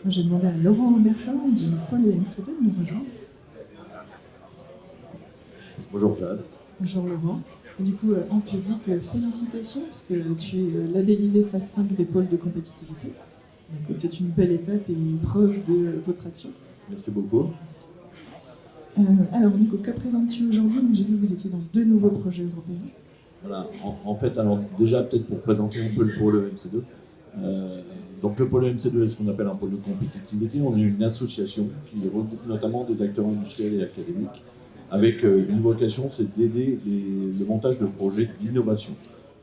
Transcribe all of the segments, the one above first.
J'ai demandé à Laurent Aubertin du pôle EMC2 de nous rejoindre. Bonjour Jade. Bonjour Laurent. Et du coup, en public, félicitations, parce que tu es labellisé phase 5 des pôles de compétitivité. Donc c'est une belle étape et une preuve de votre action. Merci beaucoup. Alors Nico, que présentes-tu aujourd'hui? J'ai vu que vous étiez dans 2 nouveaux projets européens. Voilà. En fait, alors déjà peut-être pour présenter un peu le pôle EMC2. Donc le pôle EMC2 est ce qu'on appelle un pôle de compétitivité. On est une association qui regroupe notamment des acteurs industriels et académiques avec une vocation, c'est d'aider le montage de projets d'innovation.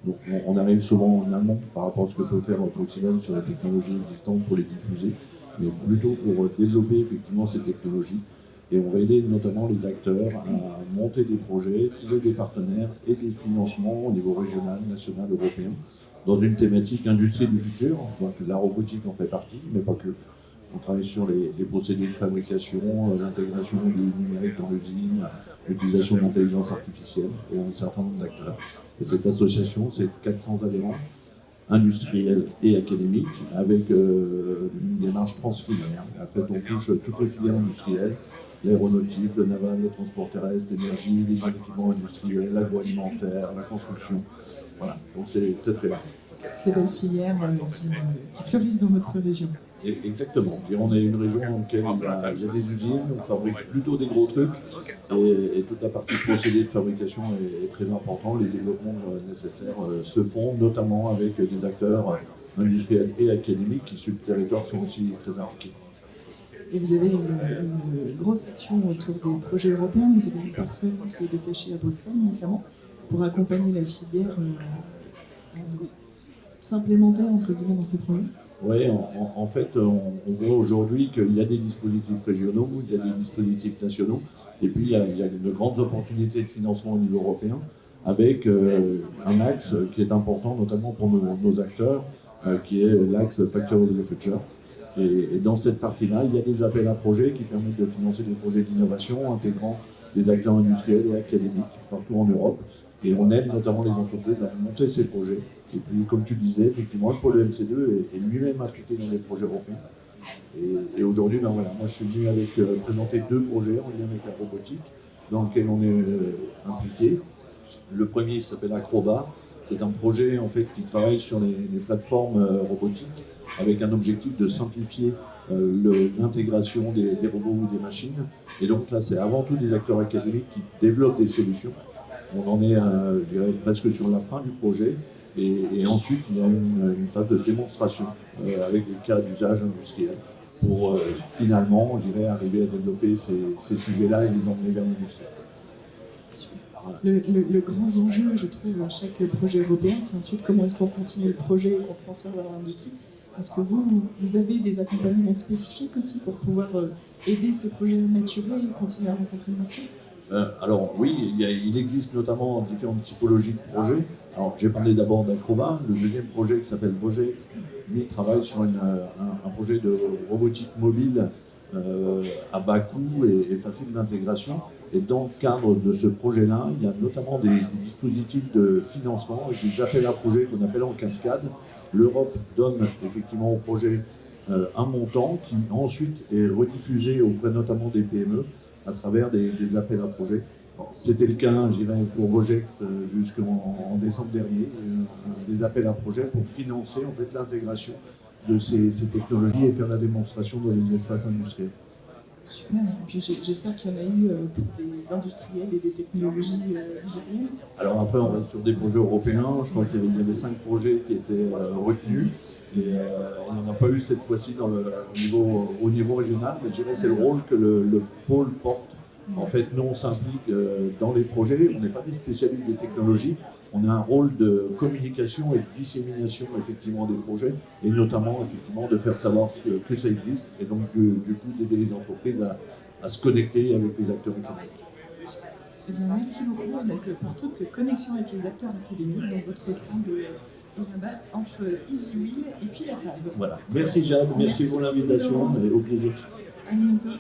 Donc on arrive souvent en amont par rapport à ce que peut faire Proximel sur les technologies existantes pour les diffuser, mais plutôt pour développer effectivement ces technologies. Et on va aider notamment les acteurs à monter des projets, trouver des partenaires et des financements au niveau régional, national, européen, dans une thématique industrie du futur. Donc la robotique en fait partie, mais pas que. On travaille sur les procédés de fabrication, l'intégration du numérique dans l'usine, l'utilisation de l'intelligence artificielle et un certain nombre d'acteurs. Et cette association, c'est 400 adhérents industriels et académiques avec une démarche transfilière. En fait, on touche toutes les filières industrielles, l'aéronautique, le naval, le transport terrestre, l'énergie, les équipements industriels, l'agroalimentaire, la construction. Voilà, donc c'est très très large. Ces belles filières qui fleurissent dans votre région. Exactement. On est une région dans laquelle il y a des usines, on fabrique plutôt des gros trucs et toute la partie procédé de fabrication est très importante. Les développements nécessaires se font notamment avec des acteurs industriels et académiques qui sur le territoire sont aussi très impliqués. Et vous avez une grosse action autour des projets européens. Vous avez une personne qui est détachée à Bruxelles notamment pour accompagner la filière à s'implémenter entre guillemets dans ces projets. Oui, en fait, on voit aujourd'hui qu'il y a des dispositifs régionaux, il y a des dispositifs nationaux, et puis il y a de grandes opportunités de financement au niveau européen, avec un axe qui est important, notamment pour nos acteurs, qui est l'axe Factory of the Future. Et dans cette partie-là, il y a des appels à projets qui permettent de financer des projets d'innovation intégrant des acteurs industriels et académiques partout en Europe. Et on aide notamment les entreprises à monter ces projets. Et puis, comme tu le disais, effectivement, le pôle EMC2 est lui-même impliqué dans les projets européens. Et aujourd'hui, ben voilà, moi je suis venu avec présenter 2 projets en lien avec la robotique, dans lesquels on est impliqué. Le premier s'appelle Acrobat. C'est un projet en fait qui travaille sur les plateformes robotiques avec un objectif de simplifier l'intégration des robots ou des machines. Et donc là, c'est avant tout des acteurs académiques qui développent des solutions. On en est, je dirais, presque sur la fin du projet. Et ensuite, il y a une phase de démonstration avec des cas d'usage industriel pour finalement, je dirais, arriver à développer ces sujets-là et les emmener vers l'industrie. Voilà. Le grand enjeu, je trouve, à chaque projet européen, c'est ensuite comment est-ce qu'on continue le projet et qu'on transfère vers l'industrie. Est-ce que vous avez des accompagnements spécifiques aussi pour pouvoir aider ces projets à maturer et continuer à rencontrer le marché? Alors oui, il existe notamment différentes typologies de projets. Alors j'ai parlé d'abord d'Acrobat. Le deuxième projet qui s'appelle Vogex, lui travaille sur un projet de robotique mobile à bas coût et facile d'intégration. Et dans le cadre de ce projet-là, il y a notamment des dispositifs de financement et des appels à projets qu'on appelle en cascade. L'Europe donne effectivement au projet un montant qui ensuite est rediffusé auprès notamment des PME à travers des appels à projets. C'était le cas, je dirais, pour Vogex jusqu'en décembre dernier, des appels à projets pour financer en fait l'intégration de ces technologies et faire la démonstration dans les espaces industriels. Super, et puis j'espère qu'il y en a eu pour des industriels et des technologies nigériennes. Alors après, on reste sur des projets européens. Je crois qu'il y avait 5 projets qui étaient retenus et on n'en a pas eu cette fois-ci au niveau régional, mais je dirais que c'est le rôle que le pôle porte. En fait, nous, on s'implique dans les projets, on n'est pas des spécialistes des technologies, on a un rôle de communication et de dissémination effectivement des projets, et notamment effectivement de faire savoir que ça existe, et donc du coup d'aider les entreprises à se connecter avec les acteurs économiques. Eh bien, merci beaucoup donc, pour toute connexion avec les acteurs académiques dans votre stand là-bas entre EasyWheel et puis la Lab. Voilà, merci Jade, merci pour l'invitation et au plaisir. À bientôt.